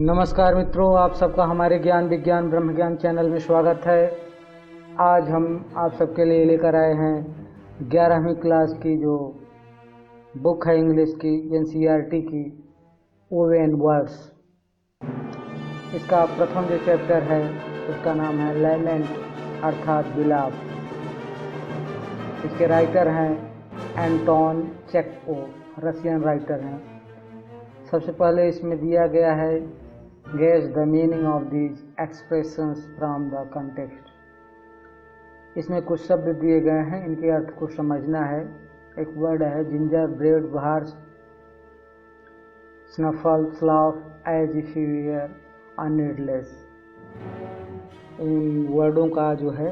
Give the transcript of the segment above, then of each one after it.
नमस्कार मित्रों, आप सबका हमारे ज्ञान विज्ञान ब्रह्म ज्ञान चैनल में स्वागत है। आज हम आप सबके लिए लेकर आए हैं 11वीं क्लास की जो बुक है इंग्लिश की एनसीईआरटी की ओवेन वर्ड्स। इसका प्रथम जो चैप्टर है उसका नाम है लैमेंट अर्थात विलाप। इसके राइटर हैं एंटोन चेखोव, रशियन राइटर हैं। सबसे पहले इसमें दिया गया है Guess the meaning of these expressions from the context। इसमें कुछ शब्द दिए गए हैं, इनके अर्थ को समझना है। एक वर्ड है ginger bread bars snuffle slough as if you were on needles. इन वर्डों का जो है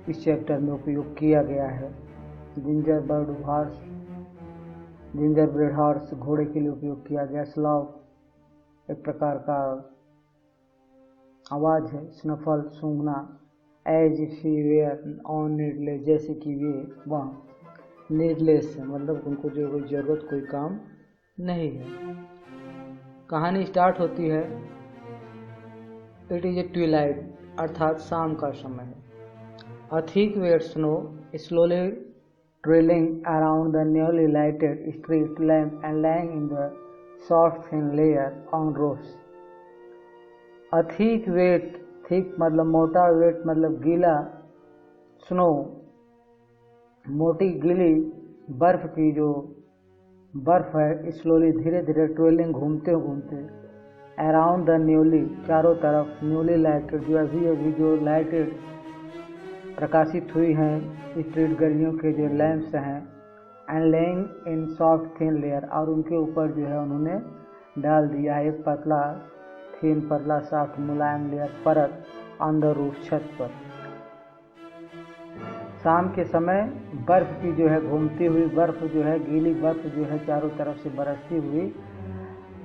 इस चैप्टर में उपयोग किया गया है। जिंजर ब्रेड हॉर्स घोड़े के लिए उपयोग किया गया। स्लाफ एक प्रकार का आवाज़ है। स्नफल सूंघना। As if he were on needles जैसे कि वे वह नीडलेस है, मतलब उनको जो कोई ज़रूरत कोई काम नहीं है। कहानी स्टार्ट होती है इट इज़ ए ट्विलाइट अर्थात शाम का समय है। A thick wet snow slowly trailing around the newly lighted street lamp and laying in the soft thin layer on roofs। A thick wet, thick मतलब मोटा, wet मतलब गीला, स्नो मोटी गीली बर्फ की जो बर्फ है स्लोली धीरे धीरे ट्रेलिंग घूमते घूमते अराउंड द न्यूली चारों तरफ न्यूली लाइटेड जो अभी अभी जो लाइटेड प्रकाशित हुई हैं स्ट्रीट गलियों के जो लैंप्स हैं and laying in soft thin layer और उनके ऊपर जो है उन्होंने डाल दिया है एक पतला थिन पतला सॉफ्ट मुलायम लेयर परत ऑन द रूफ छत पर। शाम के समय बर्फ की जो है घूमती हुई बर्फ जो है गीली बर्फ जो है चारों तरफ से बरसती हुई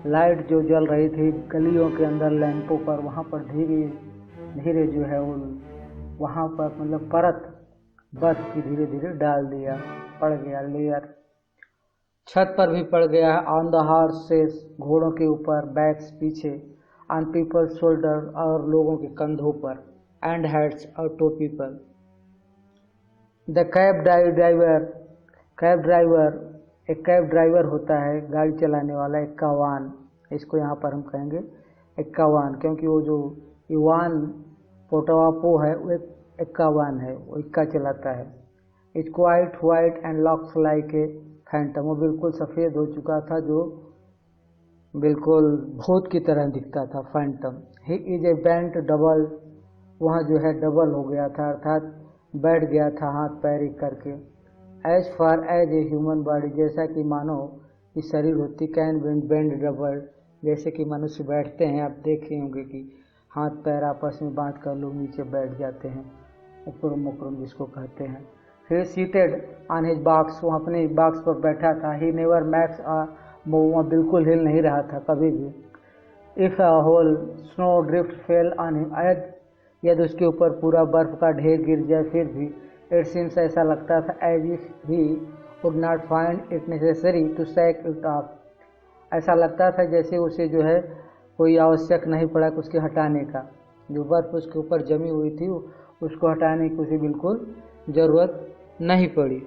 लाइट जो जल रही थी गलियों के अंदर लैंपों पर, वहाँ पर धीरे धीरे जो है वो वहाँ पर मतलब परत बर्फ की धीरे धीरे डाल दिया पड़ गया लेयर। छत पर भी पड़ गया है। ऑन द हॉर्सेस घोड़ों के ऊपर, बैक्स पीछे, ऑन पीपल्स शोल्डर और लोगों के कंधों पर, एंड हेड्स और टोपी पर। द कैब ड्राइवर एक कैब ड्राइवर होता है गाड़ी चलाने वाला, इक्का वान, इसको यहाँ पर हम कहेंगे इक्का वान, क्योंकि वो जो इवान पोटावापो है वो एक इक्का वान है, वो इक्का चलाता है। It's quite white and locks like a Phantom, वो बिल्कुल सफ़ेद हो चुका था जो बिल्कुल भूत की तरह दिखता था, Phantom. He is a bent double, वहाँ जो है डबल हो गया था अर्थात बैठ गया था हाथ पैर एक करके। As far as a human body, जैसा कि मानो कि शरीर होती, कैन बेंड डबल, जैसे कि मनुष्य बैठते हैं, आप देखे होंगे कि हाथ पैर आपस में बांध कर लोग नीचे बैठ जाते हैं, उपरम मुकरम जिसको कहते हैं। फिर सीटेड ऑन हिज बॉक्स, वो अपने बॉक्स पर बैठा था। ही नेवर मैक्स वह बिल्कुल हिल नहीं रहा था कभी भी। If a whole snow drift fell on him, यदि उसके ऊपर पूरा बर्फ का ढेर गिर जाए फिर भी इट सीम्स ऐसा लगता था as if he would not find it necessary to shake it off, ऐसा लगता था जैसे उसे जो है कोई आवश्यक नहीं पड़ा कि उसके हटाने का, जो बर्फ उसके ऊपर जमी हुई थी उसको हटाने की उसे बिल्कुल ज़रूरत नहीं पड़ी।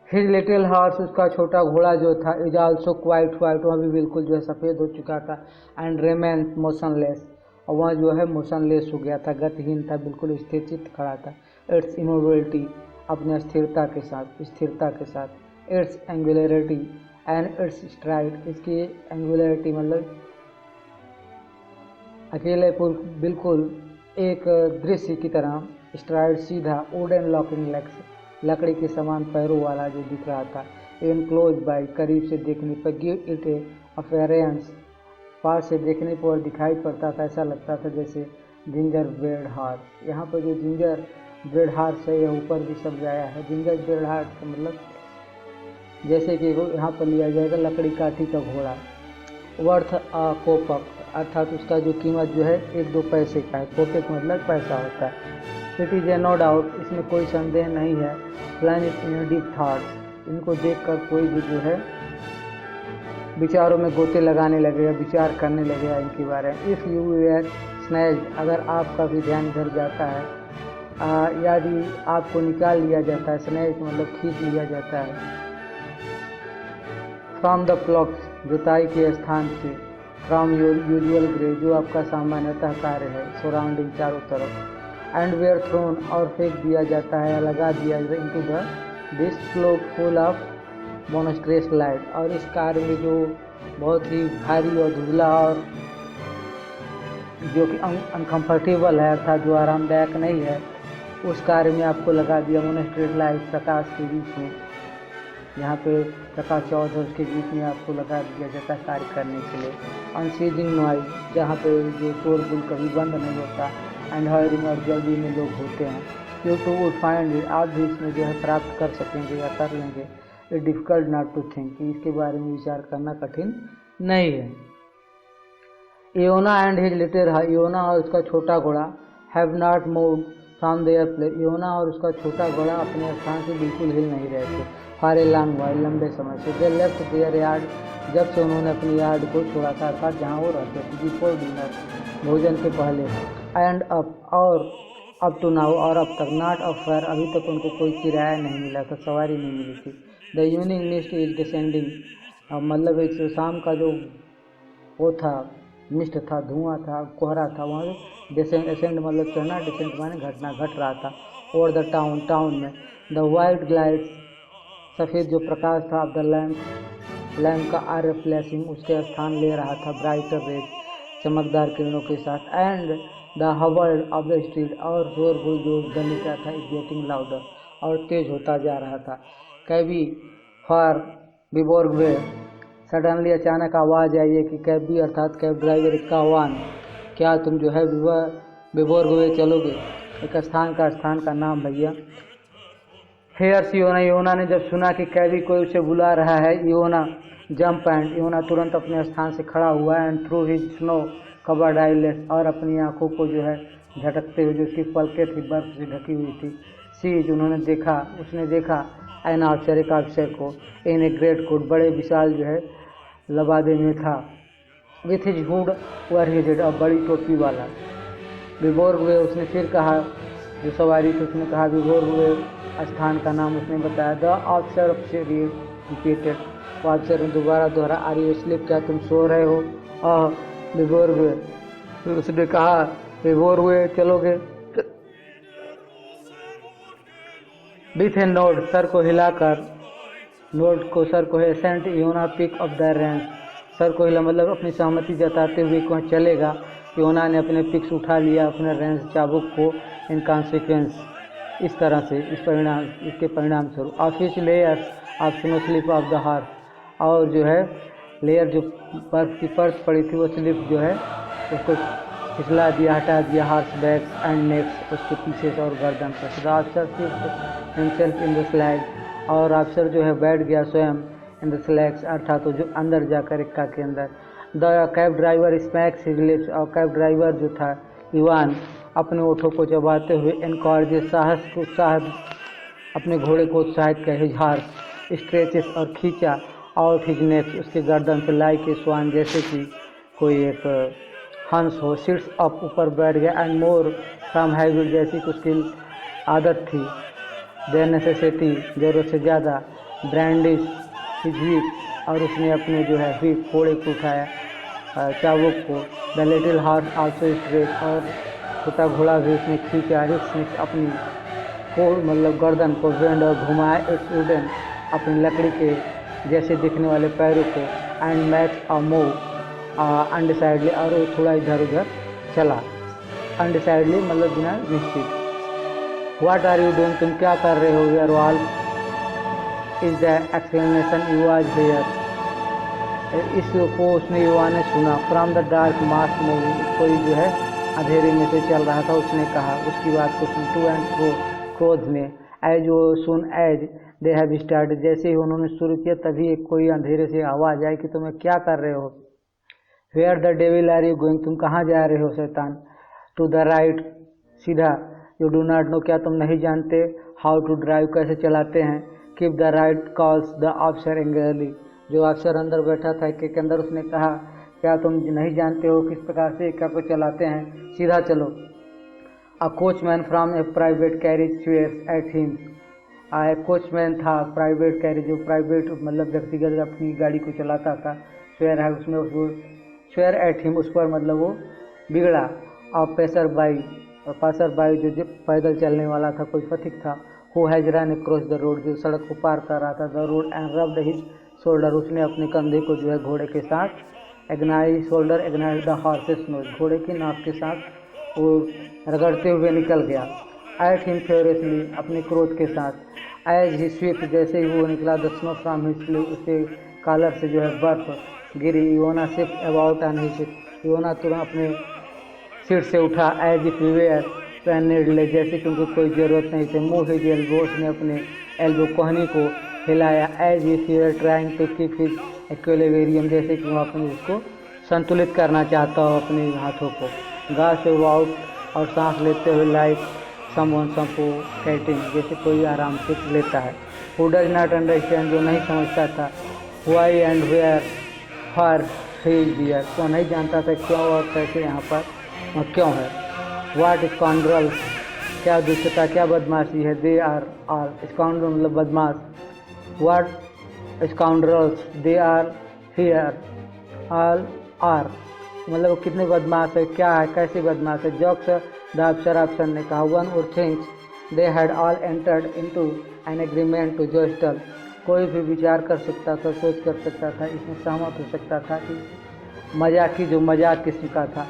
हिज लिटिल हॉर्स, उसका छोटा घोड़ा जो था, इज आल्सो क्वाइट वाइट, वह भी बिल्कुल जो है सफ़ेद हो चुका था। एंड रिमेन मोशनलेस, और वह जो है मोशनलेस हो गया था, गतिहीन था, बिल्कुल स्थिर चित्त खड़ा था। इट्स इमोबिलिटी, अपने स्थिरता के साथ। It's angularity and it's STRIDE, इसकी एंगुलरिटी मतलब अकेले बिल्कुल एक दृश्य की तरह, स्ट्राइड सीधा, वुडन लॉकिंग लेग्स, लकड़ी के समान पैरों वाला जो दिख रहा था। इन क्लोज बाय, करीब से देखने पर, गिव इट ए अपीयरेंस, पास से देखने पर दिखाई पड़ता था, ऐसा लगता था जैसे जिंजर ब्रेड हार्स। यहाँ पर जो जिंजर ब्रेड हार्स है यह ऊपर भी शब्द आया है। जिंजर ब्रेड हार्स का मतलब जैसे कि यहाँ पर लिया जाएगा लकड़ी काठी का घोड़ा। वर्थ अ कोपक, अर्थात उसका जो कीमत जो है 1-2 पैसे का है। कोपेक मतलब पैसा होता है। It is a no doubt, इसमें कोई संदेह नहीं है। प्लैनेट इन डीप थाट्स, इनको देखकर कोई भी जो है विचारों में गोते लगाने लगेगा, विचार करने लगेगा इनके बारे में। इफ़ यू वेयर स्नैच्ड, अगर आपका भी ध्यान इधर जाता है, यदि आपको निकाल लिया जाता है, स्नैच मतलब खींच लिया जाता है, फ्रॉम द प्लॉक्स, जुताई के स्थान से, फ्रॉम योर यूजुअल ग्रे, जो आपका सामान्यतः कार्य है, सराउंडिंग चारों तरफ, एंड वेयर थ्रोन, और फेंक दिया जाता है या लगा दिया into the this slope full of monstrous light, और इस कार्य में जो बहुत ही भारी और धुंधला और जो कि अनकम्फर्टेबल है, अर्थात जो आरामदायक नहीं है, उस कार्य में आपको लगा दिया मोनस्ट्रेस लाइट, प्रकाश के बीच में, यहाँ पे प्रकाश 14 और उसके बीच में आपको लगा दिया जाता है कार्य करने के लिए। अनसीजिंग नॉइज, जहाँ पे जो शोरगुल कभी बंद नहीं होता, एंड हायरिंग, और जल्दी में लोग होते हैं। You too would find it, आप भी इसमें जो है प्राप्त कर सकेंगे या कर लेंगे। It difficult not to think, इसके बारे में विचार करना कठिन नहीं है। Iona and his little, Iona और उसका छोटा घोड़ा, have not moved from there place, Iona और उसका छोटा घोड़ा अपने स्थान से बिल्कुल हिल नहीं रहे थे फॉर ए लॉन्ग व्हाइल, लंबे समय से। दे लेफ्ट देयर यार्ड, जब से उन्होंने अपनी यार्ड को छोड़ा था, अर्थात जहाँ वो रहते थे, बिफोर डिनर, भोजन के पहले, एंड अप, और अप टू नाउ, और अब तक, नॉट अ फेयर, अभी तक उनको कोई किराया नहीं मिला था, सवारी नहीं मिली थी। The evening mist is descending, मतलब इस शाम का जो वो था, मिस्ट था, धुआं था, कोहरा था, वहाँ डिसेंड, असेंड मतलब चढ़ना, डिसेंड माने घटना, घट रहा था। ओवर द टाउन, टाउन में, द वाइट ग्लाइड्स, सफ़ेद जो प्रकाश था, ऑफ द लैम्प का आर फ्लैशिंग, उसके स्थान ले रहा था ब्राइटर रेज, चमकदार किरणों के साथ। And the Hubble of the street, और शोरगुल जो गली का था, इज गेटिंग लाउडर, और तेज होता जा रहा था। कैबी फॉर बिबोर्गवे, सडनली अचानक आवाज़ आई है कि कैबी अर्थात कैब ड्राइवर, का आह्वान, क्या तुम जो है बिबोर्गवे चलोगे, एक स्थान का नाम भैया। हेयर्स योना, योना ने जब सुना कि कैबी कोई उसे बुला रहा है, योना जंप, एंड योना तुरंत अपने स्थान से खड़ा हुआ, and through his snow covered eyelets, और अपनी आंखों को जो है झटकते हुए, जो उसकी पलकें थी बर्फ से ढकी हुई थी, सीज, उसने देखा एन ऑफिसर, एक ऑफिसर को, इन ए ग्रेट कोट, बड़े विशाल जो है लबादे में था, with his hood were his head, और बड़ी टोपी वाला। बिफोर हुए, उसने फिर कहा, जो सवारी थी उसने कहा बिफोर हुए, स्थान का नाम उसने बताया। द ऑफिसर रिपीटेड, वो ऑफिसर ने दोबारा दोहरा, आर यू स्लीप, क्या तुम सो रहे हो। बिफोर हुए, फिर उसने कहा बिफोर हुए चलोगे। विथ ए नोड, सर को हिलाकर, नोड को सर को ascent Iona pick up the reins, सर को हिला मतलब अपनी सहमति जताते हुए कौन चलेगा। योना ने अपने पिक्स उठा लिया, अपने रेंज चाबुक को, इन कॉन्सिक्वेंस, इस तरह से, इसके परिणाम स्वरूप। Office layers of snow slip off the horse, और जो है लेयर जो बर्फ की परत पड़ी थी, वो स्लिप जो है उसको फिसला दिया, हटा दिया, हार्स बैक्स एंड नेक्स, उसके पीछे से और गर्दन पर। The officer himself in the slide, और अफसर जो है बैठ गया स्वयं इन द स्लैक्स, अर्थात तो जो अंदर जाकर इक्का के अंदर। The cab driver smacks his lips, और कैब ड्राइवर जो था इवान, अपने ओठों को चबाते हुए एनकॉर्ज, साहस को उत्साह, अपने घोड़े को उत्साहित किया। हिज हार्स स्ट्रेचेस, और खींचा, आउट हिज नेक्स, उसके गर्दन से, लाइक ए स्वान, जैसे कि कोई एक हंस हो। सिट्स अप, ऊपर बैठ गया, एंड मोर फ्रॉम हैबिट, जैसी कि उसकी आदत थी, देर नेसेसिटी, जरूरत से ज़्यादा, ब्रांडिश हिज व्हीप, और उसने अपने जो है व्हीप, घोड़े को उठाया, चाबुक को। The little horse also stretch, और छोटा घोड़ा भी उसने खींचा, हिट्स अपनी को मतलब गर्दन को, बेंड और घुमाया, एक वुडन, अपनी लकड़ी के जैसे दिखने वाले पैरों को, एंड मैच अ मूव अनडिसाइडली, और वो थोड़ा इधर उधर चला, अनडिसाइडली मतलब बिना निश्चित। व्हाट आर यू डूइंग, तुम क्या कर रहे हो, your all is the explanation you आज हेयर, इसको उसने युवा ने सुना। From the dark mass moving, कोई जो है अंधेरे में से चल रहा था, उसने कहा, उसकी बात को सुन। टू एंड फ्रो, क्रोध ने, एज वो soon as they have started, जैसे ही उन्होंने शुरू किया, तभी एक कोई अंधेरे से आवाज़ आई कि तुम्हें क्या कर रहे हो। Where the devil are you going, तुम कहाँ जा रहे हो शैतान। टू द राइट, सीधा। यू डू नॉट नो, क्या तुम नहीं जानते। हाउ टू ड्राइव, कैसे चलाते हैं। Keep the right, calls the officer angrily, जो अफसर अंदर बैठा था के अंदर, उसने कहा क्या तुम नहीं जानते हो किस प्रकार से क्या को चलाते हैं, सीधा चलो। A coachman from a private carriage swears at him. Coachman था प्राइवेट कैरेज, जो प्राइवेट मतलब व्यक्तिगत अपनी गाड़ी को चलाता था, स्वेयर है उसमें, उसको स्वेयर एट हिम, उस पर मतलब वो बिगड़ा। और पासर बाई जो पैदल चलने वाला था, कोई पथिक था, who has run cross the road, जो सड़क को पार कर रहा था, the road and rubbed his shoulder, उसने अपने कंधे को जो है घोड़े के साथ एग्नाइज शोल्डर एग्नाइज द हॉर्सेस नोज, घोड़े की नाक के साथ वो रगड़ते हुए निकल गया। एट हिम फ्यूरियसली, अपने क्रोध के साथ। एज ही स्विफ्ट, जैसे ही वो निकला, the snow from his sleeve, उसके कॉलर से जो है बर्फ गिरी। योना शिफ्ट अबाउट एंड हिज, योना तुरंत अपने सीट से उठा। एज इफ वेयर पैनले, जैसे कि उनको कोई ज़रूरत नहीं थी। मूव हिज एल्बो, उसने अपने एल्बो कोहनी को हिलाया। As if were trying to keep his equilibrium, जैसे कि वो अपने उसको संतुलित करना चाहता हो अपने हाथों को। गास आउट, और सांस लेते हुए, लाइक समवन सफोकेटिंग, जैसे कोई आराम से लेता है। हु डज नॉट अंडरस्टैंड, जो नहीं समझता था। Why and wherefore he is here, वो नहीं जानता था क्यों और कैसे यहाँ पर क्यों है। वाट स्काउंड्रल्स, क्या दुष्टता, क्या बदमाशी है। दे आर स्काउंड्रल मतलब बदमाश। What scoundrels they are here all are, मतलब कितने बदमाश है, क्या है, कैसे बदमाश है। जॉक्स द अफसर ने कहा। वन और things they had all entered into an agreement to jostle, कोई भी विचार कर सकता था, सोच कर सकता था, इसमें सहमत हो सकता था कि मजाक की, जो मजाक किस्म का था,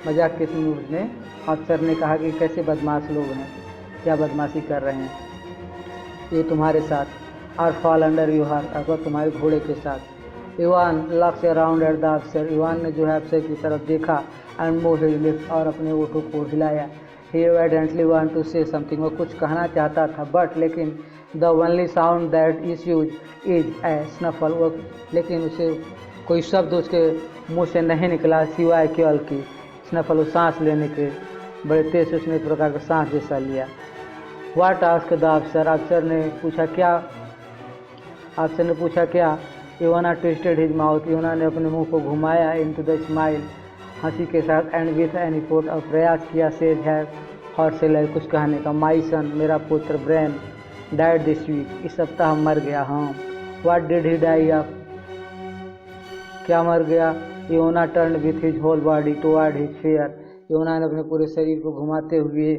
मजाक किस्म में उसने अफसर ने कहा कि कैसे बदमाश लोग हैं, क्या बदमाशी कर रहे हैं ये तुम्हारे साथ। आर फॉल अंडर यू हार, अगर तुम्हारे घोड़े के साथ। Ivan lux around at the अफसर, इवान ने जो है अफसर की तरफ देखा। एंड मूव हिज लिप्स, और अपने ओठों को हिलाया। He evidently want to say something, वो कुछ कहना चाहता था, बट लेकिन the only sound that issues is a snuffle, वो लेकिन उसे कोई शब्द उसके मुंह से नहीं निकला सिवाय केवल की स्नफल, सांस लेने के बड़े तेज से उसने एक प्रकार का सांस जैसा लिया। वाट आस्क द अफसर, अफसर ने पूछा क्या। योना ट्विस्टेड हिज माउथ, योना ने अपने मुंह को घुमाया इनटू द स्माइल, हंसी के साथ। एंड विथ एन एफर्ट, और प्रयास किया, सेज है हॉर्सेलर, कुछ कहने का। माई सन, मेरा पुत्र, ब्रेन डाइड दिस वीक, इस सप्ताह मर गया। हाँ। What did he die of, क्या मर गया। Iona turn with his whole body toward his fare, Iona ने अपने पूरे शरीर को घुमाते हुए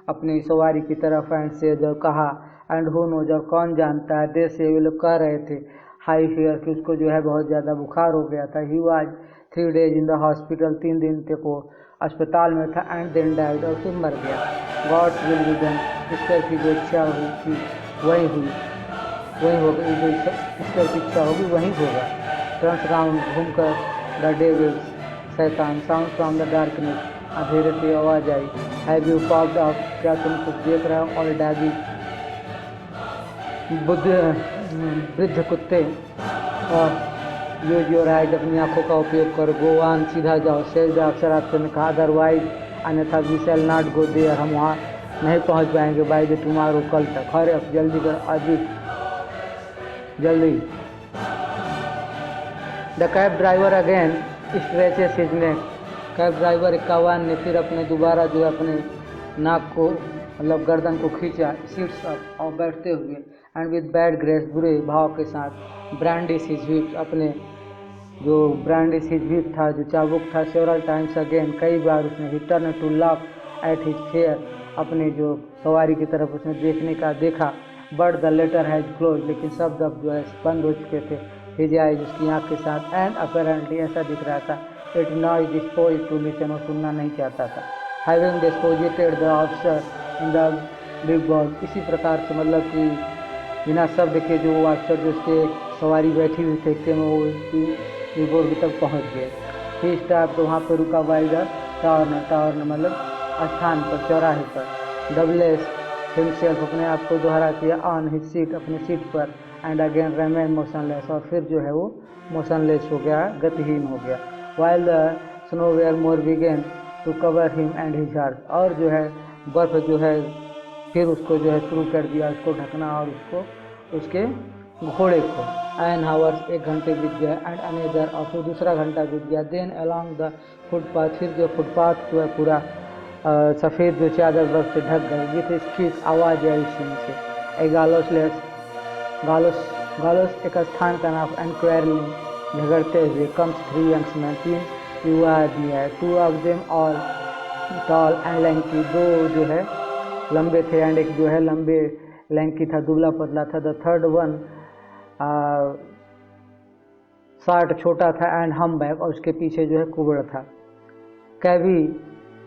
अपनी सवारी की तरफ एंड से जब कहा। एंड हु नो, जब कौन जानता है। दे से वे लोग कह रहे थे हाई फेयर, कि उसको जो है बहुत ज़्यादा बुखार हो गया था। He was 3 days in the hospital, 3 दिन तक वो अस्पताल में था। एंड देन डाइड, और फिर मर गया। गॉड विल बी डन, ईश्वर की जो इच्छा हुई थी वही होगा, जो ईश्वर की इच्छा होगी वही होगा। टर्न्स राउंड, घूमकर, द डेविल्स, शैतान। साउंड फ्रॉम द डार्कनेस, अंधेरे से आवाज आई। हैव यू पॉप्ड अप, क्या तुम कुछ देख रहे हो। और डैगी, वृद्ध कुत्ते। और यूज योर आइज, अपनी आंखों का उपयोग कर। गो ऑन, सीधा जाओ। सेज द अफसर, आपसे ने कहा। अदरवाइज, अन्यथा we shall not go there, हम वहाँ नहीं पहुँच पाएंगे। बाय द टुमारो, कल तक। हरे अप, जल्दी कर, अधिक जल्दी। The cab driver again stretches his neck, cab driver 51 ने फिर अपने दोबारा जो अपने नाक को मतलब गर्दन को खींचा, सीट्स अप, और बैठते हुए। एंड विद बैड ग्रेस, बुरे भाव के साथ। ब्रांडिश हिज व्हिप, अपने जो ब्रांडिश हिज व्हिप था, जो चाबुक था। सेवरल टाइम्स अगेन, कई बार उसने। He turn to look at his fare, अपने जो सवारी की तरफ उसने देखा। But the latter has close, लेकिन शब्द अब जो है बंद हो चुके थे। हिज आइज, उसकी आँख के साथ। एंड अपेरेंटली, ऐसा दिख रहा था। It not dispose to listen, वो सुनना नहीं चाहता था। Having disposited the officer in the big ball, इसी प्रकार से मतलब कि बिना शब्द के जो अफसर जो उसके सवारी बैठी हुई थे कि वो बिग बॉल तक पहुँच गए। ही स्टॉप, तो वहाँ पर रुका। बाई द टावर मतलब स्थान पर, चौराहे पर। डबलेस हिमसेल्फ, अपने आप को दोहरा किया। ऑन हिज सीट, अपने सीट पर। एंड अगेन रेमेन मोशनलेस, और फिर जो है वो मोशनलेस हो गया, गतिहीन हो गया। While the snow were more begin to cover him and his heart, और जो है बर्फ जो है फिर उसको जो है शुरू कर दिया उसको ढकना, और उसको उसके घोड़े को। एन हावर्स 1 घंटे बीत गया एंड अनदर और फिर दूसरा घंटा बीत गया। देन अलॉन्ग द फुटपाथ, फिर जो फुटपाथ जो है पूरा सफ़ेद जो चादर बर्फ से ढक गई। विथ स्क्वीक आवाज़ आई उसमें से। ए गालोस एक स्थान का नाम। एंड क्वेरलिंग झगड़ते हुए। कम्स 3 यंग्स मैन, 3 युवा आदमी है। 2 of them all tall and lanky, 2 जो है लंबे थे एंड एक जो है लंबे लैंकी था, दुबला पतला था। द थर्ड वन शार्ट छोटा था एंड हम बैग, और उसके पीछे जो है कुबड़ था। Cabby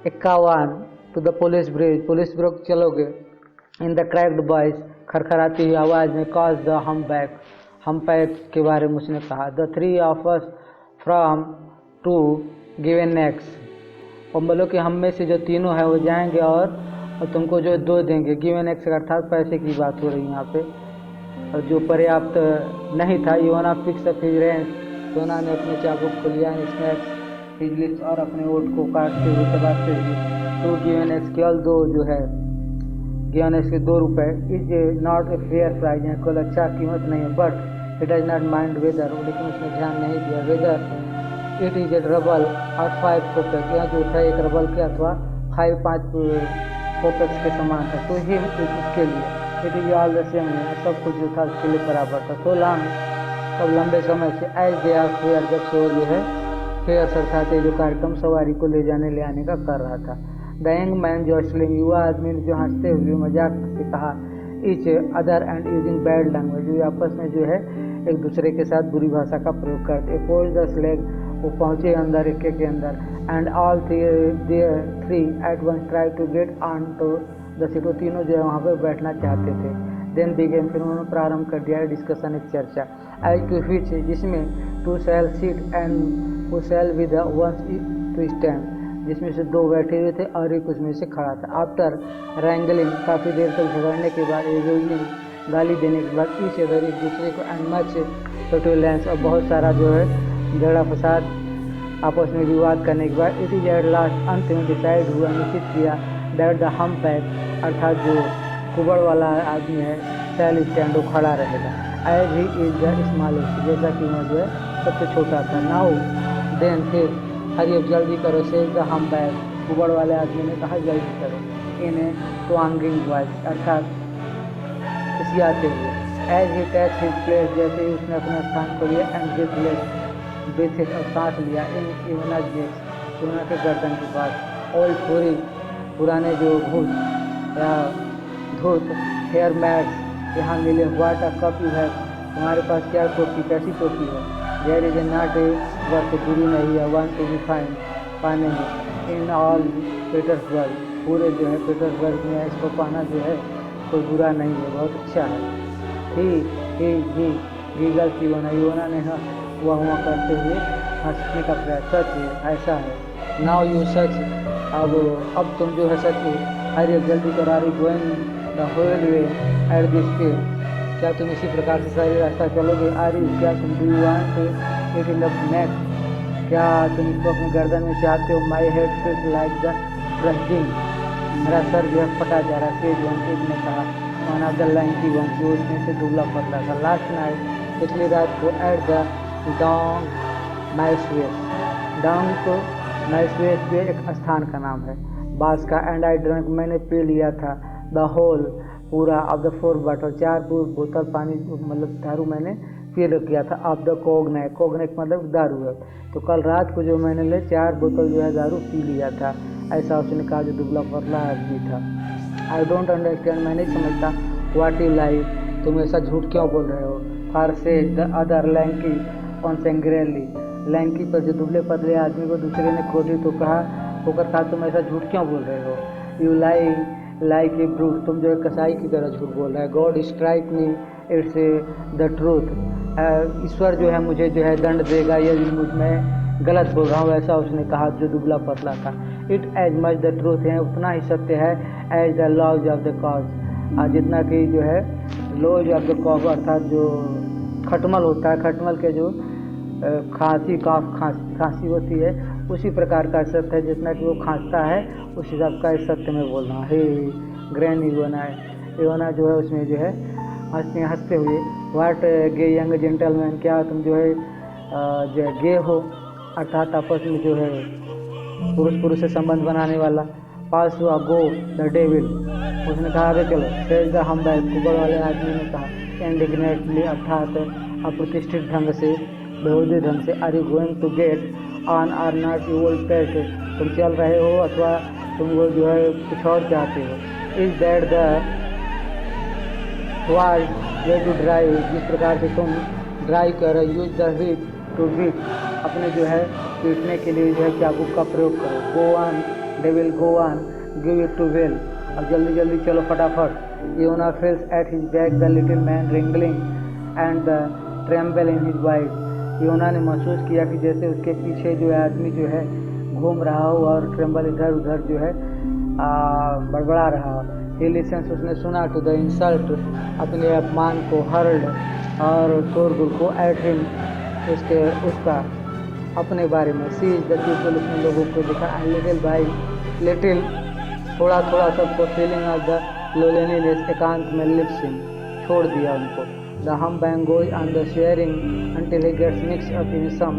51 to the police bridge, police bridge चलोगे। इन द क्रैक्ड वॉइस, खरखराती हुई आवाज़ में। कॉज द हम बैग के बारे में उसने कहा। The 3 of us from two given necks, और बोलो कि हम में से जो तीनों हैं वो जाएंगे और तुमको जो 2 देंगे। गिवन एक्स अर्थात पैसे की बात हो रही है यहाँ पे, और जो पर्याप्त नहीं था। योना फिक्स अप हिज रेंज, योना ने अपने चाबुक को लिया। स्नैक्स हिज लिप्स, और अपने ओठ को काटते हुए दबाते हुए। तो गिवन एक्स केवल 2 जो है गिवन एक्स के 2 रुपये। Is not a fair price, यहाँ कोई अच्छा कीमत नहीं है। But it does not mind whether, लेकिन उसने ध्यान नहीं दिया। Whether it is a rouble और 5 कोपेक, यहाँ जो था एक रबल के अथवा 5 कोपेक्स के समान था। तो ही उसके लिए it is all the same, सब कुछ जो था उसके लिए बराबर था। तो लॉन्ग, तब लंबे समय से। एज दे आर फेयर, जब से वो जो है फेयर अर्थात जो कार्यक्रम सवारी को ले जाने ले आने का कर रहा था। द यंग मैन जॉसलिंग, युवा आदमी ने जो हंसते हुए मजाक से कहा। Each other and using bad language, जो आपस में जो है एक दूसरे के साथ बुरी भाषा का प्रयोग करते। पोज द स्लेग, वो पहुँचे अंदर इक्के के अंदर। And all 3 at once try to get on to the seat, वो तीनों जो है वहाँ पर बैठना चाहते थे। देन बिगेन, फिर उन्होंने प्रारंभ कर दिया डिस्कशन, एक चर्चा। एज टू विच, जिसमें 2 शैल सीट एंड वो शैल विद वंस टू स्टैंड, जिसमें से 2 बैठे हुए थे और एक उसमें से खड़ा था। आफ्टर रैंगलिंग, काफ़ी देर तक झगड़ने के बाद, एविलिंग गाली देने के बाद, ईच अदर एक दूसरे को, एंड मच पेटुलेंस, और बहुत सारा जो है झगड़ा फसाद आपस में विवाद करने के बाद। इट इज एट लास्ट, अंत में डिसाइड हुआ, निश्चित किया। दैट द हम बैक अर्थात जो कुबड़ वाला आदमी है, शैल स्टैंड, वो खड़ा रहेगा। As he is the smallest, जैसा कि वह जो है सबसे छोटा था। नाउ देन, फिर हरी अब जल्दी करो। से द हम बैक, कुबड़ वाले आदमी ने कहा जल्दी करो। इन्हें ट्वांगिंग वॉइस अर्थात खिसियाते हुए। As he takes his place, जैसे ही उसने अपना स्थान को लिया। एंड ब्रेथलेस और सांस लिया। इन इवना जेक्स, इवना के गर्दन के पास। ओल्ड पूरी, पुराने जो भूत या धूत। हेयर मैट्स, यहाँ मिले। What a cap you have, तुम्हारे पास क्या टोपी, कैसी टोपी है। There is a not a worth, बुरी नहीं है। वन टू बी फाइन, पाने में। इन ऑल पीटर्सबर्ग, पूरे जो है पीटर्सबर्ग में इसको पाना जो है कोई बुरा नहीं है, बहुत अच्छा है। ही गीगल्स योना ने हुआ करते हुए हंसने का प्रयास। सच है, ऐसा है। नाउ यू सच, अब तुम जो है सच है। अरे जल्दी करो। Are you going the whole way at this speed, क्या तुम इसी प्रकार से सारी रास्ता चलोगे। आर यू, क्या तुम do you want to it in the neck, क्या तुम इसको अपने गर्दन में चाहते हो। My head feels like the brushing, मेरा सर जो है फटा जा रहा है। सेज वन, एक ने कहा। One of the lanky one, जो उसमें से दुबला पतला था। लास्ट नाइट, पिछली रात को। एट द डॉन्ग नाइसवेस, डॉन्ग को नाइसवेस भी एक स्थान का नाम है बास का। एंड आई ड्रंक, मैंने पी लिया था। द होल, पूरा। ऑफ द 4 बॉटल, 4 बोतल पानी मतलब दारू मैंने पी किया था। ऑफ द कोगनेक, कोगनेक मतलब दारू है। तो कल रात को जो मैंने 4 बोतल जो है दारू पी लिया था, ऐसा उसने कहा जो दुबला पतला आदमी था। आई डोंट अंडरस्टैंड, मैं नहीं समझता। व्हाट यू लाई, तुम ऐसा झूठ क्यों बोल रहे हो। Far say the other lanky on सेंग्रेली, लैंकी पर जो दुबले पतले आदमी को दूसरे ने खोदी तो कहा तुम ऐसा झूठ क्यों बोल रहे हो। You lie like a brute, तुम जो है कसाई की तरह झूठ बोल रहे हैं। God strike me it's the truth, ईश्वर जो है मुझे जो है दंड देगा यदि मैं गलत बोल रहा हूँ, ऐसा उसने कहा जो दुबला पतला था। It as much the truth है, उतना ही सत्य है। As the laws of the cause, जितना कि जो है लॉज ऑफ द कॉज अर्थात जो खटमल होता है, खटमल के जो खांसी होती है, उसी प्रकार का सत्य है जितना कि वो खांसता है, उस हिसाब का इस सत्य में बोलना है। ग्रैंड इवोना जो है उसमें जो है हंसते हुए वाट गे यंग जेंटलमैन, क्या तुम जो है गे हो, अर्थात आपस में जो है पुरुष पुरुष से संबंध बनाने वाला। पास हुआ गो द डेविल, उसने कहा अरे चलो। सेज द हम्बैक, कुबड़ वाले आदमी ने कहा इंडिग्नेटली, अर्थात अप्रतिष्ठित ढंग से, बेहूदी ढंग से। Are you going to get on or not you old pest, तुम चल रहे हो अथवा तुम वो जो है कुछ और चाहते हो। Is that the ward way to drive, जिस प्रकार से तुम ड्राइव कर रहे, use the which to beat, अपने जो है पीटने के लिए जो है चाकू का प्रयोग करो। Go on devil go on, give it to well, अब जल्दी जल्दी चलो फटाफट। योना feels at his back the little man wriggling and the tremble in his voice, योना ने महसूस किया कि जैसे उसके पीछे जो है आदमी जो है घूम रहा हो और ट्रेम्बल इधर उधर जो है बड़बड़ा रहा हो। ही लिसन्स, उसने सुना, टू द इंसल्ट, अपने अपमान को, हर्ड और शोरगुल को, एट हिम, उसका अपने बारे में। सी इज द पीपल, उसने लोगों को देखा। एंड लिटिल बाई लिटिल, थोड़ा थोड़ा सबको, फीलिंग ऑफ द लोनलीनेस, एकांत में लिप्सिंग, छोड़ दिया उनको। द हम bang goes on the sharing until he gets mixed up in some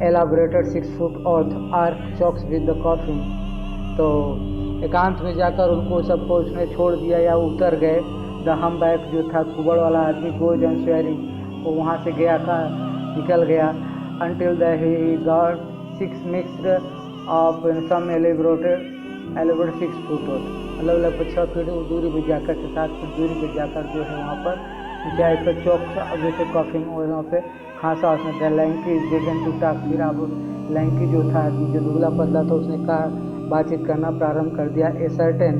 elaborated 6 foot earth arc chokes with the coffin, तो एकांत में जाकर उनको सबको उसने छोड़ दिया या उतर गए। द हम बैक, जो था कुबड़ वाला आदमी, गोज एंड शेयरिंग, वो वहाँ से गया था, निकल गया। until the he got 6 mixed up in some elaborated 6 foot earth, मतलब लगभग 6 फीट दूरी पर जाकर, 7 फीट दूरी पर जाकर जो है वहाँ पर जाए तो चौक जैसे कॉफिंग, और वहाँ पे खांसा उसने। The lanky began to talk, फिर अब लैंकी जो था आदमी, जो दुबला पतला था, उसने कहा, बातचीत करना प्रारंभ कर दिया। ए सर्टेन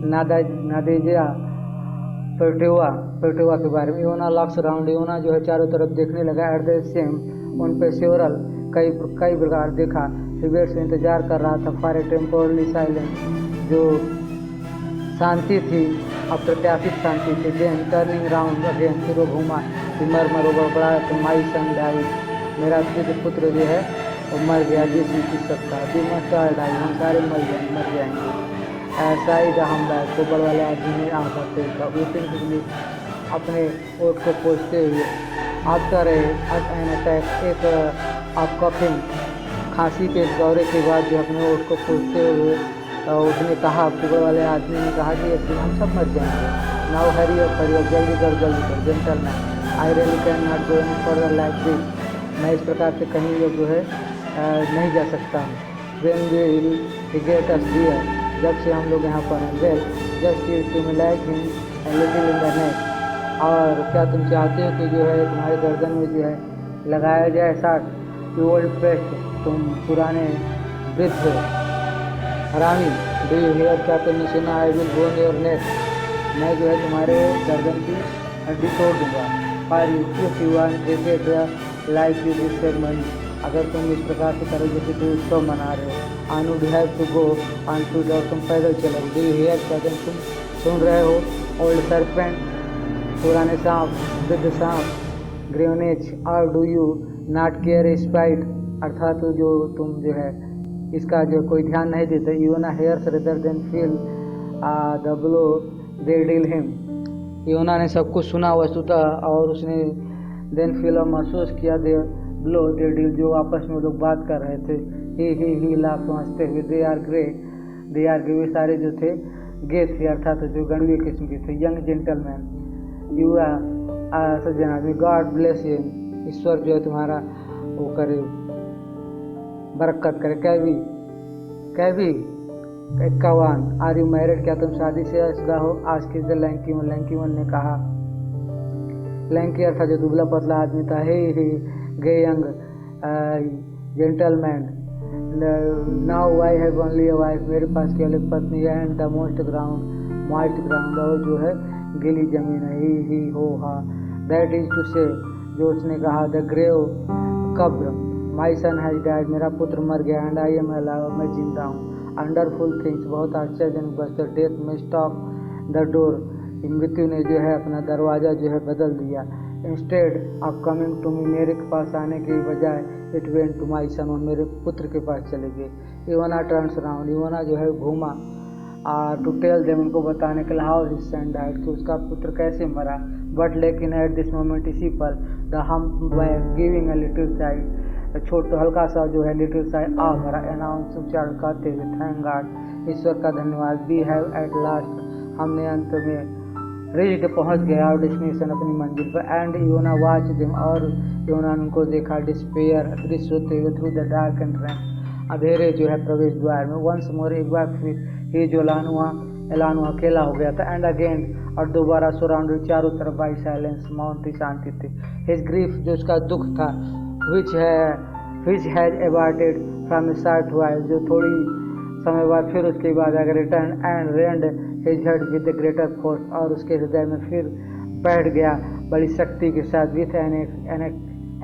नादेजा पेटेवा के बारे में। योना लॉक्स राउंड, योना जो है चारों तरफ देखने लगा। एट द सेम, उन पे सेवरल, कई प्रकार देखा। फिवेट से इंतजार कर रहा था। फॉर ए टेम्पोरली साइलेंस, जो शांति थी, अप्रत्याशित शांति थी। देन टर्निंग राउंड अगेन, फिर वो घूमा, मर बड़ा तो माई सन डाई, मेरा पुत्र जो है वो मर गया। जिस की सकता दी मस्ट ऑल डाई, हम सारे मर जाएंगे। ऐसा ही हम बैग, कोबड़ वाले आदमी ने आंखों से वेटिंग, अपने ओट को पोछते हुए। आफ्टर एन अटैक, एक आप कफिंग, खांसी के दौरे के बाद जो अपने ओट को पोछते हुए उसने कहा, कुबड़ वाले आदमी ने कहा कि एक दिन हम सब मर जाएंगे। नाउ हरी अप, जल्दी कर gentleman, I really can not go any further like this, मैं इस प्रकार से कहीं जो है नहीं जा सकता हूँ। When we get us here, जब से हम लोग यहाँ पर हैं। Well just to like him little in the neck, और क्या तुम चाहते हो कि जो है तुम्हारे गर्दन में जो है लगाया जाए साथ। यू ओल्ड पेस्ट, तुम पुराने वृद्ध हरामी। डू यू हियर, क्या तुमने सुना। I will bone your neck, मैं जो है तुम्हारे गर्दन की हड्डी तोड़ दूंगा। For you if you want cricket like you this ceremony, अगर तुम इस प्रकार से करो जैसे तुम उत्सव मना रहे हो। On would have to go on foot, और तुम पैदल चलोगे। डू यू हियर, क्या तुम सुन रहे हो। ओल्ड सरपेंट, पुराने सांप, वृद्ध सांप। ग्रेनेज, और do you not care spite, अर्थात जो तुम जो है इसका जो कोई ध्यान नहीं देते। योना hairs rather than feel the blow they deal him, योना ने सब कुछ सुना वस्तुतः, और उसने देन फील, और महसूस किया, दे ब्लो दे डील, जो आपस में लोग बात कर रहे थे। ही लाभ समझते हुए। दे आर गे, वे सारे जो थे गे थे, अर्थात जो गणवीय किस्म के थे। यंग जेंटलमैन, यू आर सज्जन आदमी, गॉड ब्लेस यू, ईश्वर जो है तुम्हारा वो करे, बरकत करे। कैवी 51, आर यू मैरिड, क्या तुम शादी से शुदा हो। आज किस द लैंकी वन ने कहा। लैंकी अर्थात जो दुबला पतला आदमी था। Hey gay young gentleman, now I have only a wife, मेरे पास केवल एक पत्नी है। एंड द मोस्ट ग्राउंड, और जो है गीली जमीन है। ही हो हा, दैट इज टू से, जो उसने कहा। द ग्रेव, कब्र। माई सन हैज डाइड, मेरा पुत्र मर गया। एंड आई एम अलाइव, मैं जिंदा हूँ। अंडरफुल थिंग्स, बहुत आश्चर्यजनक वस्तु। डेथ में स्टॉप द डोर, मृत्यु ने जो है अपना दरवाज़ा जो है बदल दिया। Instead of coming to me, मेरे के पास आने के बजाय it went to my son, और मेरे पुत्र के पास चले गए। इवना टर्न्स राउंड, इवना जो है घूमा। टू टेल देम, उनको बताने के लिए हाउ हिज सन डाइड, कि उसका पुत्र कैसे मरा। बट लेकिन एट दिस मोमेंट, इसी पर द हम गिविंग अ लिटिल साइड, छोट तो हल्का सा जो है लिटिल साइड आ भरा, अनाउंस उच्चारण करते हुए, थैंक गॉड, ईश्वर का धन्यवाद, वी हैव एट लास्ट, हमने अंत में रीच्ड पहुंच गया और डेस्टिनेशन अपनी मंजिल पर। एंड योना वॉच देम, और योना ने उनको देखा, डिस्पेयर दृश्य होते हुए, थ्रू द डार्क एंट्रेंस, अंधेरे जो है प्रवेश द्वार में। वंस मोर, एक बार फिर ही जो एलान अकेला हो गया था। एंड अगेन, और दोबारा सराउंडेड चारों तरफ बाई साइलेंस, मौन थी, शांति थी। हिज ग्रीफ, जो उसका दुख था, which has aborted from short while, जो थोड़ी समय बाद फिर उसके बाद अगर return and rend his heart with greater force, और उसके हृदय में फिर बैठ गया बड़ी शक्ति के साथ, विथ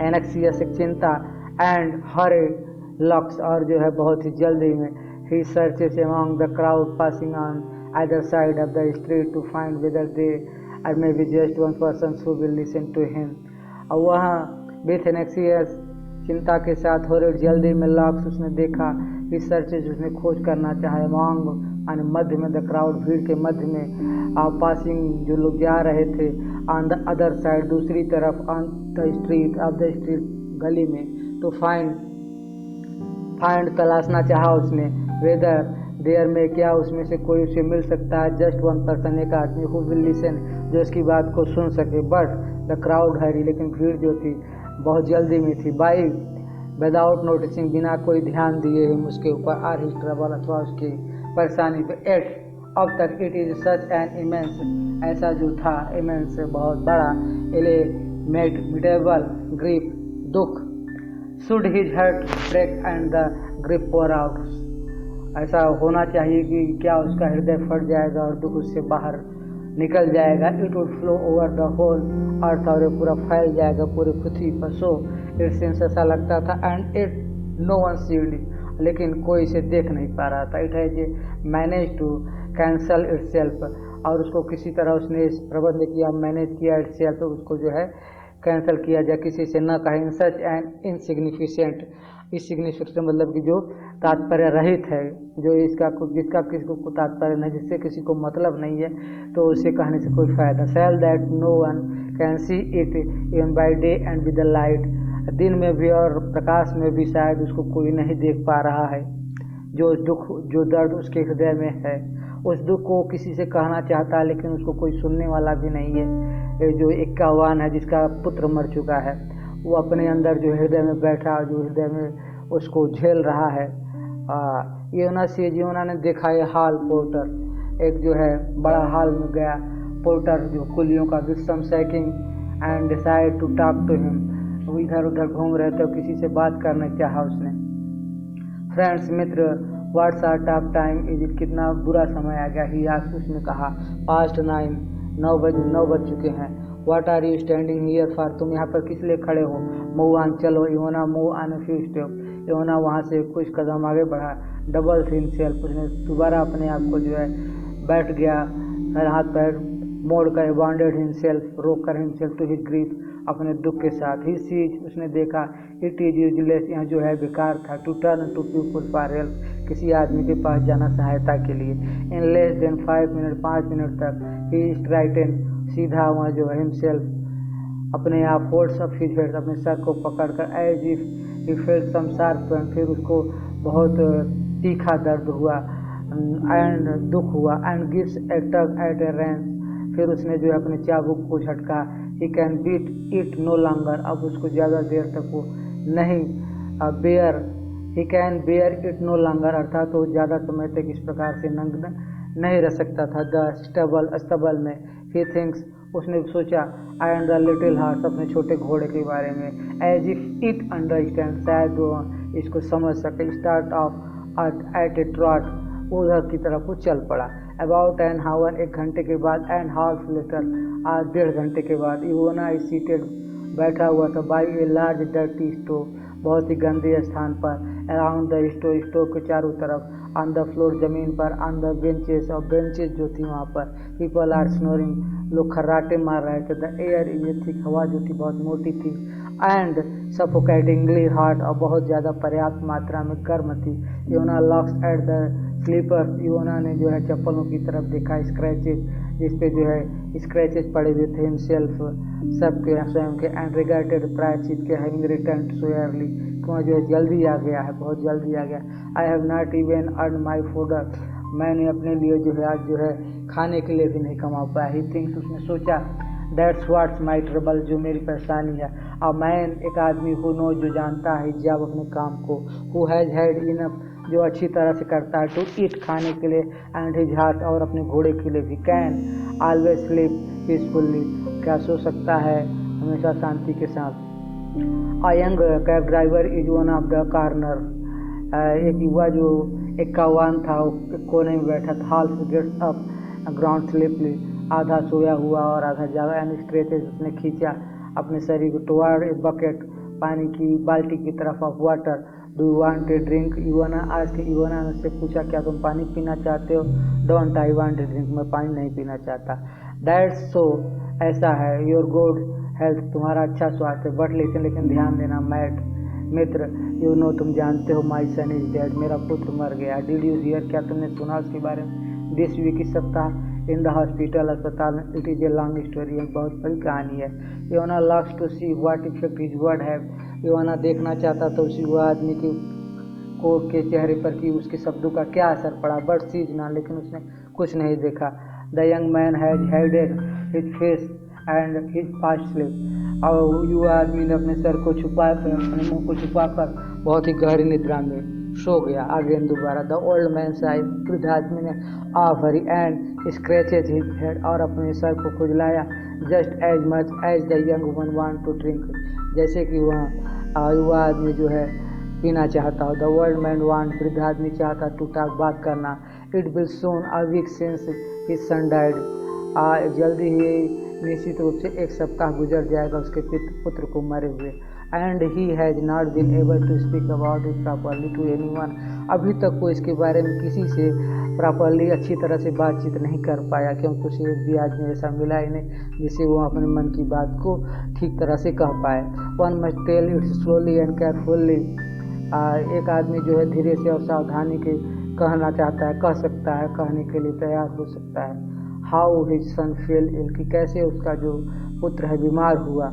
एनेक्सियस, चिंता, एंड हरे लक्स, और जो है बहुत ही जल्दी में, he searches among the crowd passing on either side of the street to find whether there are maybe just one person who will listen to him। और वहाँ विथ एनेक्सियस, चिंता के साथ, हो रही जल्दी में, लॉक्स उसने देखा, he searches, उसने खोज करना चाहा, among यानी मध्य में, द क्राउड, भीड़ के मध्य में, पासिंग, जो लोग जा रहे थे, ऑन द अदर साइड, दूसरी तरफ, on the street, of the street, गली में, टू फाइंड, तलाशना चाहा उसने, वेदर देयर में, क्या उसमें से कोई उसे मिल सकता है, जस्ट वन पर्सन, एक आदमी, हु विल लिसन, जो उसकी बात को सुन सके। बट द क्राउड हरी, लेकिन भीड़ जो थी बहुत जल्दी में थी, बाई विदाउट नोटिसिंग, बिना कोई ध्यान दिए ही उसके ऊपर, आर हिज ट्रबल, अथवा उसकी परेशानी पे, एट, अब तक, it is such an immense, ऐसा जो था, इमेंस, बहुत बड़ा, मिटेबल ग्रीफ, दुख, should his heart break and the grief pour out, ऐसा होना चाहिए कि क्या उसका हृदय फट जाएगा और दुख उससे बाहर निकल जाएगा। It would flow over the whole earth, और पूरा फैल जाएगा पूरे पृथ्वी पर। सो इट सेंस, ऐसा लगता था, and it no one seed, लेकिन कोई इसे देख नहीं पा रहा था। It has manage to cancel itself, और उसको किसी तरह उसने इस प्रबंध किया, मैनेज किया इट सेल्फ, उसको जो है कैंसिल किया जाए, किसी से न कहें। सच एंड इनसिग्निफिकेंट, इनसिग्निफिकेंट मतलब कि जो तात्पर्य रहित है, जो जिसका किसी को तात्पर्य नहीं, जिससे किसी को मतलब नहीं है, तो उसे कहने से कोई फायदा। Sell that no one can see it even by day and with the light, दिन में भी और प्रकाश में भी शायद उसको कोई नहीं देख पा रहा है। जो दुख, जो दर्द उसके हृदय में है, उस दुख को किसी से कहना चाहता है, लेकिन उसको कोई सुनने वाला भी नहीं है। जो 51 है, जिसका पुत्र मर चुका है, वो अपने अंदर जो हृदय में बैठा, जो हृदय में उसको झेल रहा है। योना ने देखा ये हाल, पोर्टर, एक जो है बड़ा हाल में गया, पोर्टर जो कुलियों का, with some shaking and decide to talk to him, वो इधर उधर घूम रहे थे, किसी से बात करने चाहा उसने। फ्रेंड्स, मित्र, what's are tough time is, कितना बुरा समय आ गया, ही आज उसने कहा। पास्ट 9 बज चुके हैं। What are you standing here for, तुम यहाँ पर किस लिए खड़े हो। मूव ऑन, चलो। योना मूव ऑन फ्यू स्टेप, योना वहाँ से कुछ कदम आगे बढ़ा। डबल हिमसेल्फ, उसने दोबारा अपने आप को जो है बैठ गया, हाथ पैर मोड़ कर, बाउंडेड हिमसेल्फ, रोक कर हिमसेल्फ टू हिज ग्रीफ, अपने दुख के साथ। ही सीज, उसने देखा, इट इज यूजलेस, यहाँ जो है बेकार था, to turn to people for help, किसी आदमी के पास जाना सहायता के लिए। In less than 5 minute, 5 minute तक, ही स्ट्राइटन, सीधा वहाँ जो है हिमसेल्फ अपने आप, होल्ड्स ऑफ हिज हेड, अपने सर को पकड़कर, as if he felt some sharp pain, फिर उसको बहुत तीखा दर्द हुआ, एंड दुख हुआ, and gives a tug at a wrench, फिर उसने जो है अपने चाबुक को झटका। He can beat it no longer, अब उसको ज़्यादा देर तक वो नहीं bear, he can bear it no longer, अर्थात वो ज़्यादा समय तक इस प्रकार से नंग नहीं रह सकता था। द स्तबल में, ही थिंक्स, उसने सोचा, आई एंड द लिटिल हार्स, अपने छोटे घोड़े के बारे में, एज इफ इट अंडरस्टैंड, शायद वो इसको समझ सके। Start off at a trot, उधर की तरफ वो चल पड़ा। अबाउट एन हावर, 1 घंटे के बाद, एंड हाफ लेटर, आज 1.5 घंटे के बाद, योना इज सीटेड, बैठा हुआ था, by a large dirty stove, बहुत ही गंदे स्थान पर, अराउंड द स्टोव, स्टोव के चारों तरफ, ऑन द फ्लोर, जमीन पर, ऑन द बेंचेस, और बेंचेस जो थी वहाँ पर, पीपल आर स्नोरिंग, लोग खर्राटे मार रहे थे। द एयर इज थिक, हवा जो थी बहुत मोटी थी, एंड सफोकेटिंगली हॉट, और बहुत ज़्यादा पर्याप्त मात्रा में गर्म थी। योना locks at the slippers, Iwona ने जो है चप्पलों की तरफ देखा, स्क्रैचेस जिस पे जो है स्क्रैचेस पड़े हुए थे, हिमसेल्फ सबके स्वयं के, एंड रिगार्डेड प्रायश्चित के हैविंग रिटर्न सो अर्ली, क्यों जो है जल्दी आ गया है, बहुत जल्दी आ गया। I have not even earn my food, मैंने अपने लिए जो है आज जो है खाने के लिए भी नहीं कमा पाया। ही थिंक्स, उसने सोचा, दैट्स व्हाट्स माई ट्रबल, जो मेरी परेशानी है। अ मैन, एक आदमी, हु नो, जो जानता है, जब अपने काम को, हु हैज हैड इनफ, जो अच्छी तरह से करता है, टू ईट, खाने के लिए, एंड हिज हार्ट, और अपने घोड़े के लिए भी, कैन ऑलवेज स्लीप पीसफुल्ली, क्या सो सकता है हमेशा शांति के साथ। A young cab driver is one of the corner, एक युवा जो एक कौवान था, एक कोने में बैठा था, हाल्फ गेट्स अप ग्राउंड स्लीपली, आधा सोया हुआ और आधा जागा, एंड स्ट्रेचेस, उसने खींचा अपने शरीर को, टुवर्ड ए बकेट, पानी की बाल्टी की तरफ, of water, do you want a drink, Iona आज के, इवोना ने उससे पूछा, क्या तुम पानी पीना चाहते हो, don't I want a drink, मैं पानी नहीं पीना चाहता, दैट्स सो, ऐसा है, योर गुड हेल्थ, तुम्हारा अच्छा स्वास्थ्य, बट लेकिन ध्यान देना, मैट, मित्र, यू नो, तुम जानते हो, माई सन इज डेड, मेरा पुत्र मर गया, डिड यू हियर, क्या तुमने सुना उसके बारे में, दिस वीक, इस सप्ताह, इन द हॉस्पिटल, अस्पताल में, it is a long story, एक बहुत बड़ी कहानी है। Iona loves to see what effect his word have, Iona देखना चाहता था उसी वो आदमी के कोट के चेहरे पर कि उसके शब्दों का क्या असर पड़ा, बट सीज ना, लेकिन उसने कुछ नहीं देखा। The young man has hided his face and his fast sleep, और युवा आदमी ने अपने सर को छुपा कर, अपने मुंह को छुपा कर बहुत ही गहरी निद्रा में सो गया। अगेन, दोबारा, द ओल्ड मैन साइड, वृद्ध आदमी ने आ भरी एंड स्क्रैचेज हिज हेड, और अपने सर को खुजलाया, just as much as the young one want to drink, जैसे कि वह युवा आदमी जो है पीना चाहता हो। द ओल्ड मैन वांट, वृद्ध आदमी चाहता, टू टॉक, बात करना, it will soon a week since his son died, जल्दी ही, निश्चित रूप से एक सप्ताह गुजर जाएगा उसके पुत्र को मरे हुए, and he has not been able to speak about it properly to anyone, अभी तक वो इसके बारे में किसी से प्रॉपरली अच्छी तरह से बातचीत नहीं कर पाया, क्योंकि उसे एक भी आदमी ऐसा मिला ही नहीं जिससे वो अपने मन की बात को ठीक तरह से कह पाए। One must tell it slowly and carefully, एक आदमी जो है धीरे से और सावधानी के कहना चाहता है, कह सकता है, कहने के लिए तैयार हो सकता है। How his son fell ill, कि कैसे उसका जो पुत्र है बीमार हुआ,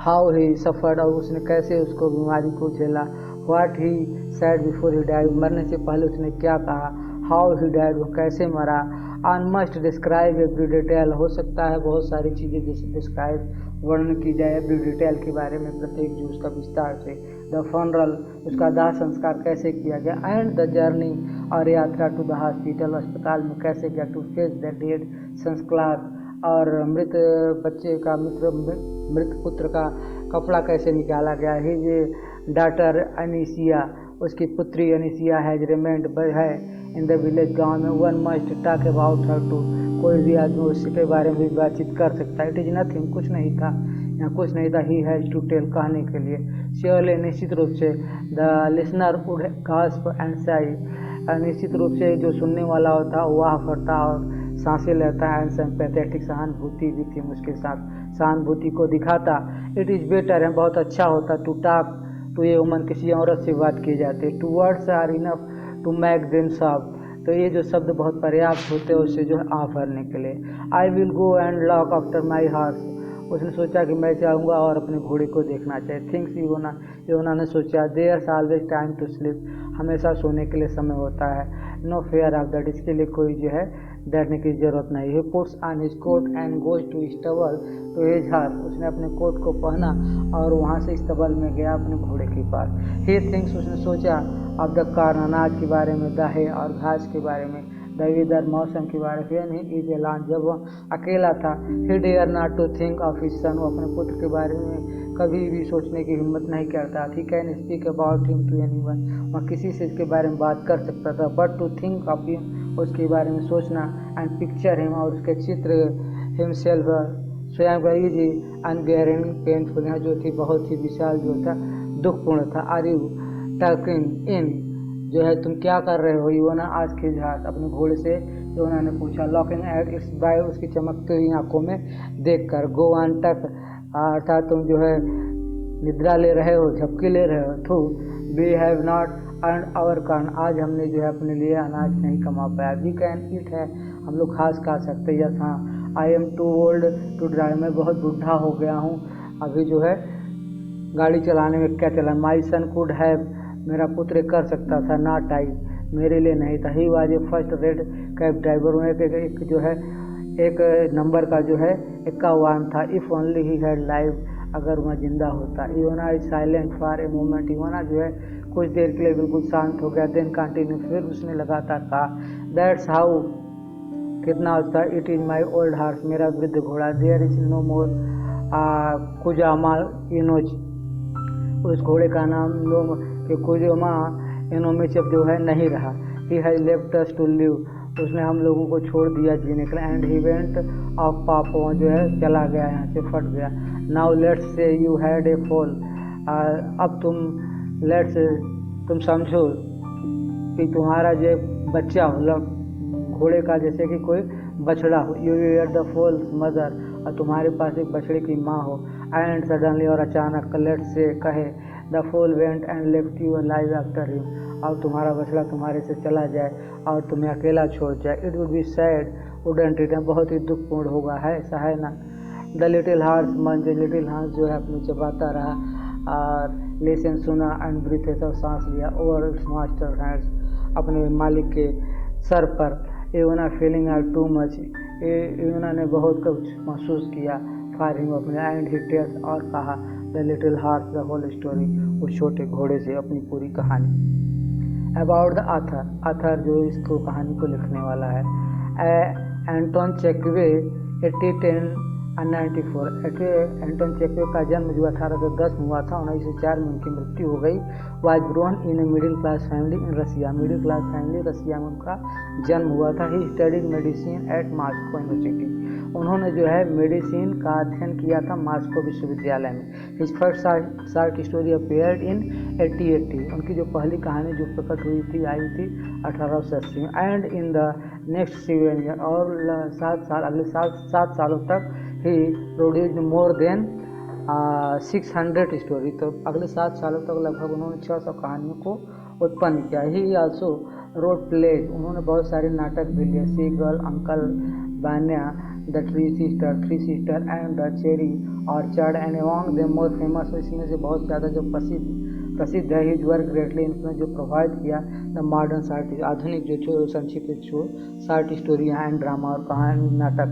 हाउ ही सफर्ड, और उसने कैसे उसको बीमारी को झेला, what he sad before he died, मरने से पहले उसने क्या कहा, हाउ ही डाइड, वो कैसे मरा, and must describe every detail, हो सकता है बहुत सारी चीज़ें जैसे डिस्क्राइब, वर्णन की जाए एवरी डिटेल के बारे में, प्रत्येक जो उसका विस्तार से, द फनरल, उसका दाह संस्कार कैसे किया गया, एंड द जर्नी, और यात्रा, टू द हॉस्पिटल, अस्पताल में कैसे गया, टू फेस द डेड संस्कार, और मृत बच्चे का, मृत पुत्र का कपड़ा कैसे निकाला गया, हिज डॉटर अनीसिया, उसकी पुत्री अनीसिया हैज रिमेंड है इन द विलेज, गाँव में, one must talk about her too, कोई भी आदमी उसके बारे में भी बातचीत कर सकता है, इट इज नथिंग, कुछ नहीं था, यहाँ कुछ नहीं था, ही हैज टू टेल, कहने के लिए, श्योरली, निश्चित रूप से, the listener would gasp and Sai, निश्चित रूप से जो सुनने वाला होता वाह भरता और सांसें लेता है, एंड सिंपैथेटिक, सहानुभूति भी थी उसके साथ, सहानुभूति को दिखाता, इट इज़ बेटर है, बहुत अच्छा होता, to talk to a woman, किसी औरत से बात की जाती है, two words are enough to make them soft, तो ये जो शब्द बहुत पर्याप्त होते हैं उससे जो है आँख भरने के लिए। I will go and lock after my horse, उसने सोचा कि मैं चाहूँगा और अपने घोड़े को देखना चाहिए। थिंग्स योना ने सोचा, there's always time to sleep, हमेशा सोने के लिए समय होता है, नो फेयर ऑफ दैट, इसके लिए कोई जो है डरने की जरूरत नहीं है। Puts on his coat and goes to stable to his horse, उसने अपने कोट को पहना और वहाँ से स्तबल में गया अपने घोड़े के पास। ही थिंग्स, उसने सोचा, अब द कॉर्न, अनाज के बारे में, दाहे और घास के बारे में, द वेदर, मौसम के बारे में, इज एलान, जब वह अकेला था, he dare not to think of his son, वो अपने पुत्र के बारे में कभी भी सोचने की हिम्मत नहीं करता। He can speak about him to anyone, वह किसी से इसके बारे में बात कर सकता था, but to think of him, उसके बारे में सोचना, एंड पिक्चर हिम, और उसके चित्र हिमसेल्फ, स्वयं का इजी अनगेयरिंग पेनफुल, जो थी बहुत ही विशाल, जो था दुखपूर्ण था। आर यू टॉकिंग इन, जो है तुम क्या कर रहे हो, योना आज के हाथ, अपने घोड़े से योना ने पूछा, लॉकिंग एट इट्स बाय, उसकी चमकती हुई आंखों में देखकर, गो ऑन टक, अर्थात तुम जो है निद्रा ले रहे हो, झपकी ले रहे हो, थू, we have not earn our कारण आज हमने जो है अपने लिए अनाज नहीं कमा पाया। वी कैन ईट है, हम लोग घास खा सकते हैं। यस हाँ, I am too old to drive, मैं बहुत बुढ़ा हो गया हूँ अभी जो है गाड़ी चलाने में क्या चला। माई सन कुड हैव, मेरा पुत्र कर सकता था। नॉट आई, मेरे लिए नहीं था। He was a first red cab driver, एक जो है एक नंबर का जो है 51 था। If only he had live, अगर वह जिंदा होता। Iona is silent for a moment, Iona जो है कुछ देर के लिए बिल्कुल शांत हो गया। देन कंटिन्यू, फिर उसने लगातार कहा, दैट्स हाउ, कितना था, it is my old horse, मेरा वृद्ध घोड़ा। देयर इज नो मोर कुजामा इनोज, उस घोड़े का नाम लोग के कुजामा इनोमिचप जो है नहीं रहा। He has left us to live, उसने हम लोगों को छोड़ दिया जीने के लिए। एंड ही वेंट ऑफ पापो, जो है चला गया, यहाँ से फट गया। Now let's say you had a fall, अब तुम समझो कि तुम्हारा जो बच्चा हो, घोड़े का जैसे कि कोई बछड़ा हो। You are the false mother, और तुम्हारे पास एक बछड़े की माँ हो। एंड सडनली, और अचानक, लेट्स से कहे, the fall went and left you alive after him, और तुम्हारा बछड़ा तुम्हारे से चला जाए और तुम्हें अकेला छोड़ जाए। It would be sad wouldn't it, बहुत ही दुखपूर्ण होगा, है ऐसा है ना। द लिटिल हार्स मंज, लिटिल हार्स जो है अपने चबाता रहा और लेसन सुना एंड ब्रीथ, सब सांस लिया। ओवर इट्स मास्टर हैंड्स, अपने मालिक के सर पर। Ivona feeling are too much, Ivona ने बहुत कुछ महसूस किया। फॉर हिम, अपने। एंड ही टेल्स, और कहा, the little horse the whole story, उस छोटे घोड़े से अपनी पूरी कहानी। अबाउट द आथर जो इसको कहानी को लिखने वाला है, एंटोन चेकवे 1894। एंटोन चेकवे का जन्म जो 1810 में हुआ था, 1904 में उनकी मृत्यु हो गई। Was born in a middle class family in Russia, middle class family Russia में उनका जन्म हुआ था। He studied medicine at Moscow university, उन्होंने जो है मेडिसिन का अध्ययन किया था मॉस्को विश्वविद्यालय में। His first short story appeared in 1880, उनकी जो पहली कहानी जो प्रकट हुई थी, आई थी 1880 में। And in the next 7 year, और 7 साल, अगले 7 सालों तक ही प्रोड्यूस्ड मोर देन 600 स्टोरी, तो अगले 7 सालों तक लगभग उन्होंने 600 कहानियों को उत्पन्न किया। ही आल्सो रोड प्लेज, उन्होंने बहुत सारे नाटक भी लिए। Seagull, uncle Vanya, the three sister and the cherry orchard, and among them more famous, इसमें से बहुत ज़्यादा जो प्रसिद्ध है। हिज वर्क ग्रेटली इन्फ्लुएंस, जो प्रोवाइड किया द मॉडर्न शॉर्ट, आधुनिक जो संक्षिप्त शॉर्ट स्टोरियाँ एंड ड्रामा और कहानी नाटक।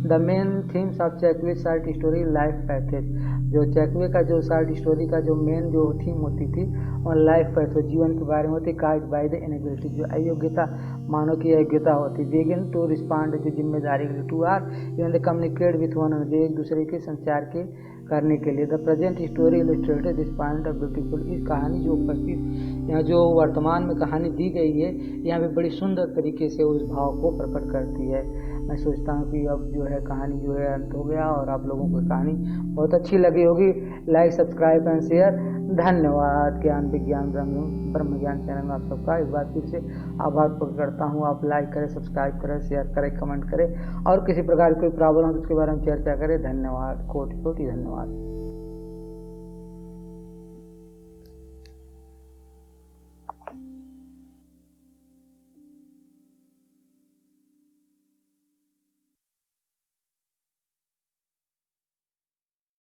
The main themes of Chekhov short story life pathos, जो चेकवे का जो शॉर्ट स्टोरी का जो मेन जो थीम होती थी और लाइफ पैथेज, जीवन के बारे में होती। काइड बाय द इनएबिलिटी, जो अयोग्यता, मानव की अयोग्यता होती। बिगिन टू रिस्पॉन्ड, जो जिम्मेदारी के लिए। To are even the communicate with one another, जो एक दूसरे के संचार के करने के लिए। The present story illustrated this point of beautiful, इस कहानी जो उपस्थित यहाँ जो वर्तमान में कहानी दी गई है, यहाँ पे बड़ी सुंदर तरीके से उस भाव को प्रकट करती है। मैं सोचता हूँ कि अब जो है कहानी जो है अंत हो गया और आप लोगों को कहानी बहुत अच्छी लगी होगी। Like, subscribe and share. धन्यवाद। ज्ञान विज्ञान ब्रह्म ज्ञान चैनल में आप सबका एक बार फिर से आभार प्रकट करता हूँ। आप लाइक करें, सब्सक्राइब करें, शेयर करें, कमेंट करें, और किसी प्रकार की कोई प्रॉब्लम हो तो उसके बारे में चर्चा करें। धन्यवाद, कोटि कोटि धन्यवाद।